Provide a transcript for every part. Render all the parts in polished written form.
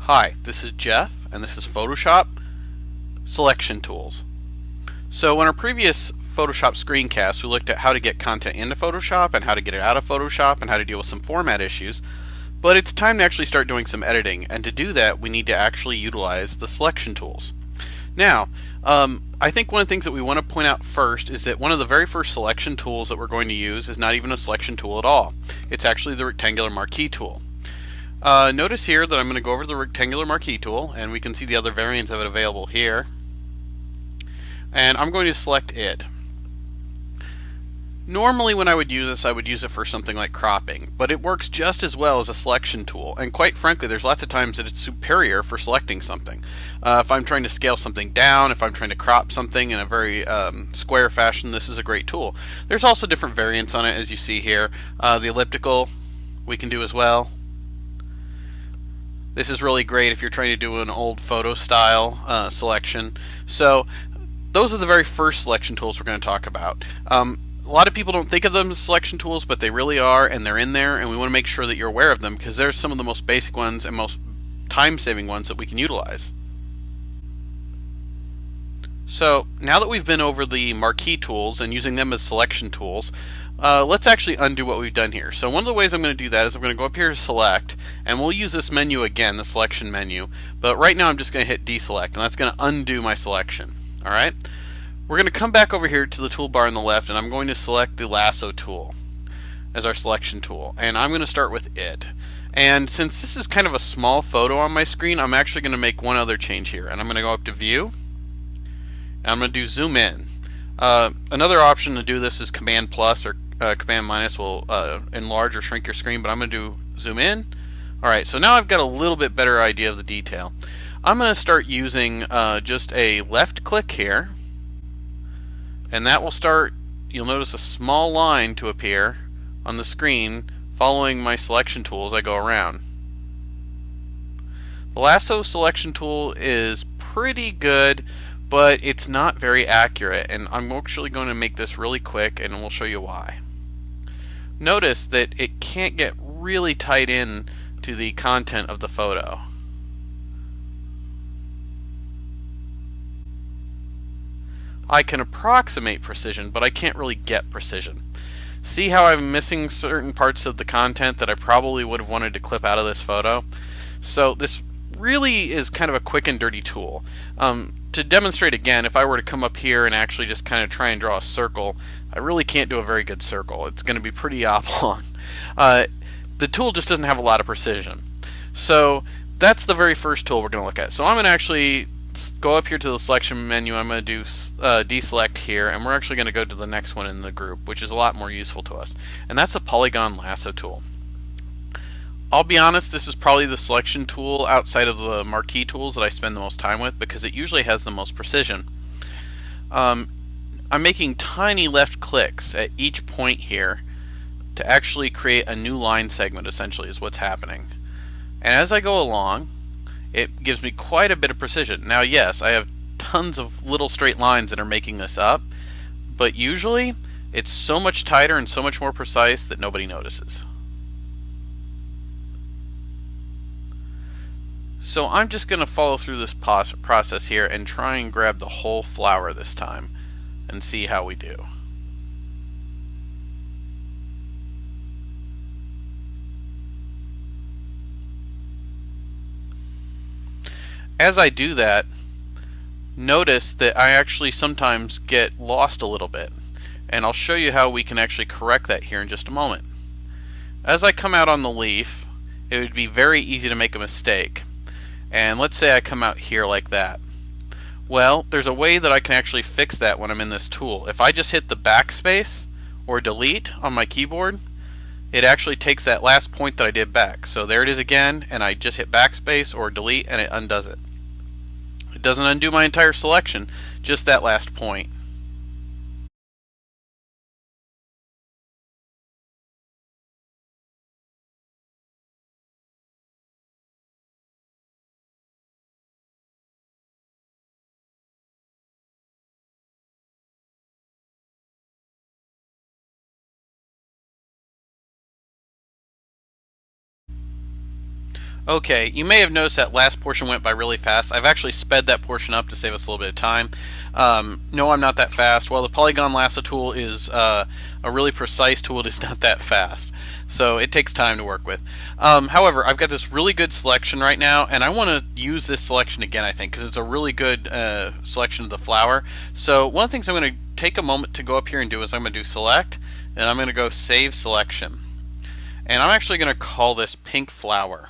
Hi, this is Jeff, and this is Photoshop Selection Tools. So in our previous Photoshop screencast, we looked at how to get content into Photoshop and how to get it out of Photoshop and how to deal with some format issues. But it's time to actually start doing some editing, and to do that, we need to actually utilize the selection tools. Now, I think one of the things that we want to point out first is that one of the very first selection tools that we're going to use is not even a selection tool at all. It's actually the rectangular marquee tool. Notice here that I'm going to go over to the rectangular marquee tool, and we can see the other variants of it available here. And I'm going to select it. Normally when I would use this, I would use it for something like cropping, but it works just as well as a selection tool, and quite frankly there's lots of times that it's superior for selecting something. If I'm trying to scale something down, if I'm trying to crop something in a very square fashion, this is a great tool. There's also different variants on it, as you see here. The elliptical we can do as well. This is really great if you're trying to do an old photo style selection. So those are the very first selection tools we're going to talk about. A lot of people don't think of them as selection tools, but they really are, and they're in there, and we want to make sure that you're aware of them because they're some of the most basic ones and most time-saving ones that we can utilize. So now that we've been over the marquee tools and using them as selection tools, let's actually undo what we've done here. So one of the ways I'm going to do that is I'm going to go up here to select, and we'll use this menu again, the selection menu, but right now I'm just going to hit deselect, and that's going to undo my selection. Alright? We're going to come back over here to the toolbar on the left, and I'm going to select the Lasso tool as our selection tool, and I'm going to start with it. And since this is kind of a small photo on my screen, I'm actually going to make one other change here, and I'm going to go up to View, and I'm going to do Zoom In. Another option to do this is Command plus or Command minus will enlarge or shrink your screen, but I'm going to do Zoom In. Alright, so now I've got a little bit better idea of the detail. I'm going to start using just a left click here, and that will start, you'll notice a small line to appear on the screen following my selection tool as I go around. The Lasso selection tool is pretty good, but it's not very accurate, and I'm actually going to make this really quick and we'll show you why. Notice that it can't get really tight in to the content of the photo. I can approximate precision, but I can't really get precision. See how I'm missing certain parts of the content that I probably would have wanted to clip out of this photo? So this really is kind of a quick and dirty tool. To demonstrate again, if I were to come up here and actually just kind of try and draw a circle, I really can't do a very good circle. It's going to be pretty oblong. The tool just doesn't have a lot of precision. So that's the very first tool we're going to look at. So I'm going to actually go up here to the selection menu. I'm going to do deselect here, and we're actually going to go to the next one in the group, which is a lot more useful to us, and that's a Polygon Lasso tool. I'll be honest, this is probably the selection tool outside of the marquee tools that I spend the most time with because it usually has the most precision. I'm making tiny left clicks at each point here to actually create a new line segment, essentially, is what's happening. And as I go along, it gives me quite a bit of precision. Now yes, I have tons of little straight lines that are making this up, but usually it's so much tighter and so much more precise that nobody notices. So I'm just going to follow through this process here and try and grab the whole flower this time and see how we do. As I do that, notice that I actually sometimes get lost a little bit, and I'll show you how we can actually correct that here in just a moment. As I come out on the leaf, it would be very easy to make a mistake, and let's say I come out here like that. Well, there's a way that I can actually fix that when I'm in this tool. If I just hit the backspace or delete on my keyboard, it actually takes that last point that I did back. So there it is again, and I just hit backspace or delete and it undoes it. It doesn't undo my entire selection, just that last point. Okay, you may have noticed that last portion went by really fast. I've actually sped that portion up to save us a little bit of time. No, I'm not that fast. While the Polygon Lasso tool is a really precise tool, it is not that fast. So it takes time to work with. However, I've got this really good selection right now, and I want to use this selection again, I think, because it's a really good selection of the flower. So one of the things I'm going to take a moment to go up here and do is I'm going to do Select, and I'm going to go Save Selection. And I'm actually going to call this Pink Flower.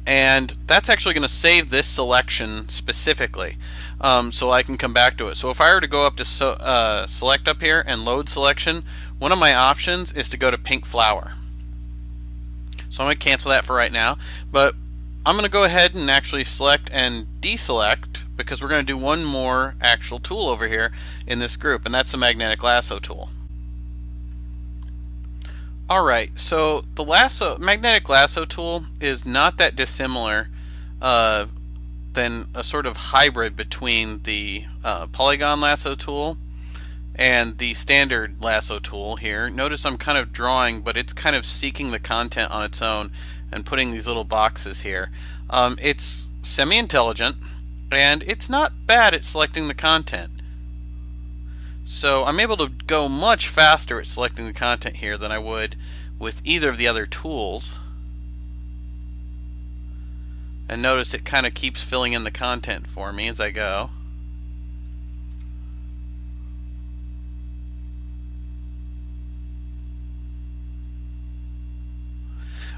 And that's actually going to save this selection specifically, so I can come back to it. So if I were to go up to select up here and load selection, one of my options is to go to Pink Flower. So I'm going to cancel that for right now, but I'm going to go ahead and actually select and deselect, because we're going to do one more actual tool over here in this group, and that's the Magnetic Lasso tool. Alright, so the Magnetic Lasso tool is not that dissimilar than a sort of hybrid between the Polygon Lasso tool and the standard Lasso tool here. Notice I'm kind of drawing, but it's kind of seeking the content on its own and putting these little boxes here. It's semi-intelligent, and it's not bad at selecting the content. So I'm able to go much faster at selecting the content here than I would with either of the other tools. And notice it kind of keeps filling in the content for me as I go.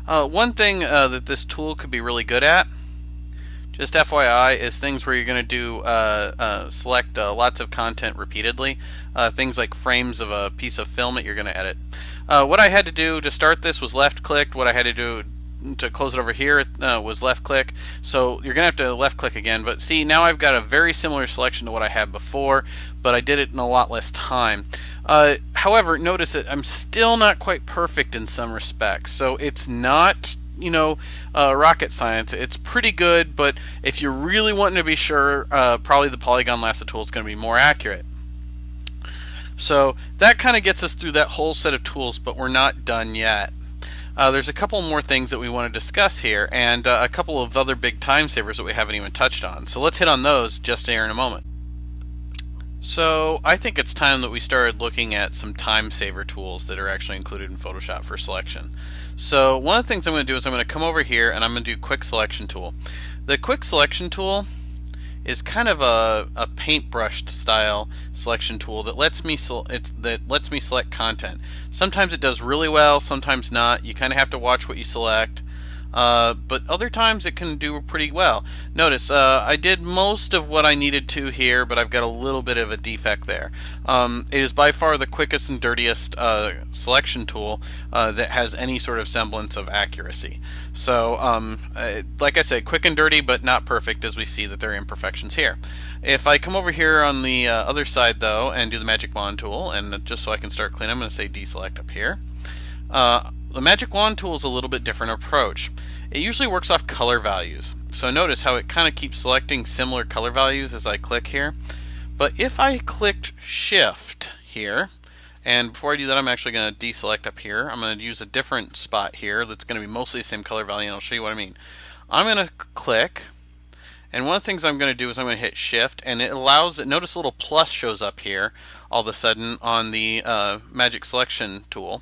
One thing that this tool could be really good at, just FYI, is things where you're going to do select lots of content repeatedly. Things like frames of a piece of film that you're going to edit. What I had to do to start this was left click. What I had to do to close it over here was left click. So you're going to have to left click again. But see, now I've got a very similar selection to what I had before, but I did it in a lot less time. However, notice that I'm still not quite perfect in some respects. So it's not, rocket science. It's pretty good, but if you're really wanting to be sure, probably the Polygon Lasso tool is going to be more accurate. So that kind of gets us through that whole set of tools, but we're not done yet. There's a couple more things that we want to discuss here, and a couple of other big time savers that we haven't even touched on. So let's hit on those just here in a moment. So I think it's time that we started looking at some time saver tools that are actually included in Photoshop for selection. So one of the things I'm going to do is I'm going to come over here and I'm going to do Quick Selection Tool. The Quick Selection Tool is kind of a paintbrush style selection tool that lets me select content. Sometimes it does really well, sometimes not. You kind of have to watch what you select. But other times it can do pretty well. Notice I did most of what I needed to here, but I've got a little bit of a defect there. It is by far the quickest and dirtiest selection tool that has any sort of semblance of accuracy. So like I said, quick and dirty, but not perfect, as we see that there are imperfections here. If I come over here on the other side though and do the Magic Wand tool, and just so I can start clean, I'm going to say deselect up here. The Magic Wand tool is a little bit different approach. It usually works off color values. So notice how it kind of keeps selecting similar color values as I click here. But if I clicked Shift here, and before I do that I'm actually going to deselect up here. I'm going to use a different spot here that's going to be mostly the same color value, and I'll show you what I mean. I'm going to click, and one of the things I'm going to do is I'm going to hit Shift, and it allows it. Notice a little plus shows up here all of a sudden on the Magic Selection tool.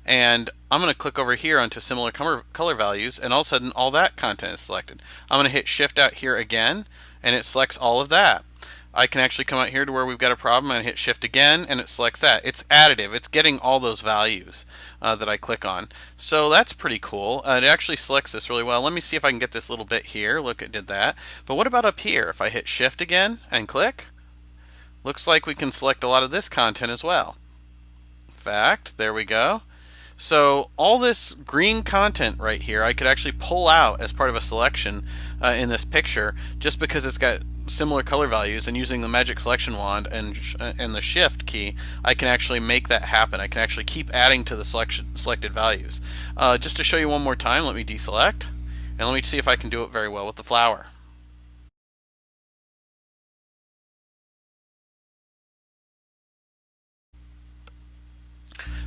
And I'm going to click over here onto similar color values, and all of a sudden all that content is selected. I'm going to hit Shift out here again, and it selects all of that. I can actually come out here to where we've got a problem and hit Shift again, and it selects that. It's additive. It's getting all those values that I click on. So that's pretty cool. It actually selects this really well. Let me see if I can get this little bit here. Look, it did that. But what about up here? If I hit Shift again and click, looks like we can select a lot of this content as well. In fact, there we go. So all this green content right here I could actually pull out as part of a selection in this picture, just because it's got similar color values, and using the Magic Selection Wand and the Shift key I can actually make that happen. I can actually keep adding to the selected values. Just to show you one more time, let me deselect, and let me see if I can do it very well with the flower.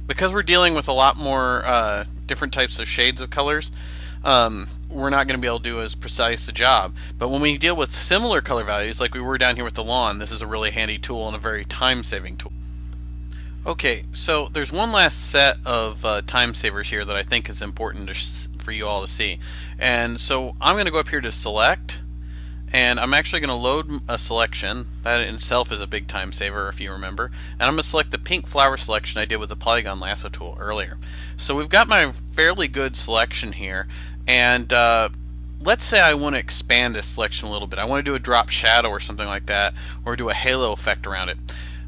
Because we're dealing with a lot more different types of shades of colors, we're not going to be able to do as precise a job. But when we deal with similar color values, like we were down here with the lawn, this is a really handy tool and a very time-saving tool. Okay, so there's one last set of time savers here that I think is important for you all to see. And so I'm going to go up here to Select, and I'm actually going to load a selection. That in itself is a big time saver, if you remember. And I'm going to select the pink flower selection I did with the Polygon Lasso tool earlier. So we've got my fairly good selection here, and let's say I want to expand this selection a little bit. I want to do a drop shadow or something like that, or do a halo effect around it.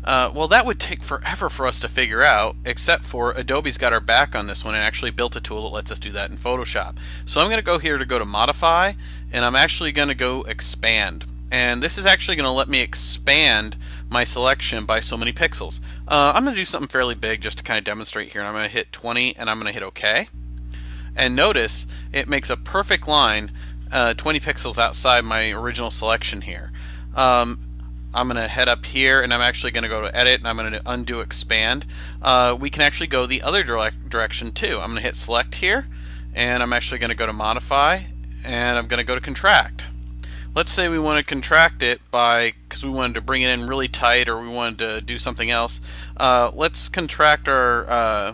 Well, that would take forever for us to figure out, except for Adobe's got our back on this one and actually built a tool that lets us do that in Photoshop. So I'm going to go here to go to Modify, and I'm actually going to go Expand. And this is actually going to let me expand my selection by so many pixels. I'm going to do something fairly big just to kind of demonstrate here. And I'm going to hit 20, and I'm going to hit OK. And notice it makes a perfect line 20 pixels outside my original selection here. I'm going to head up here, and I'm actually going to go to Edit, and I'm going to undo Expand. We can actually go the other direction too. I'm going to hit Select here, and I'm actually going to go to Modify, and I'm going to go to Contract. Let's say we want to contract it because we wanted to bring it in really tight, or we wanted to do something else. Let's contract our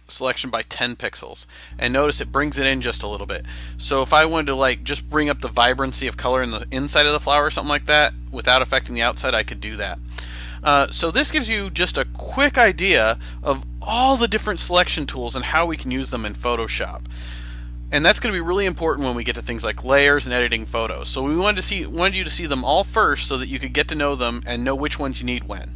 selection by 10 pixels, and notice it brings it in just a little bit. So if I wanted to just bring up the vibrancy of color in the inside of the flower or something like that without affecting the outside, I could do that. So this gives you just a quick idea of all the different selection tools and how we can use them in Photoshop. And that's going to be really important when we get to things like layers and editing photos. So we wanted you to see them all first so that you could get to know them and know which ones you need when.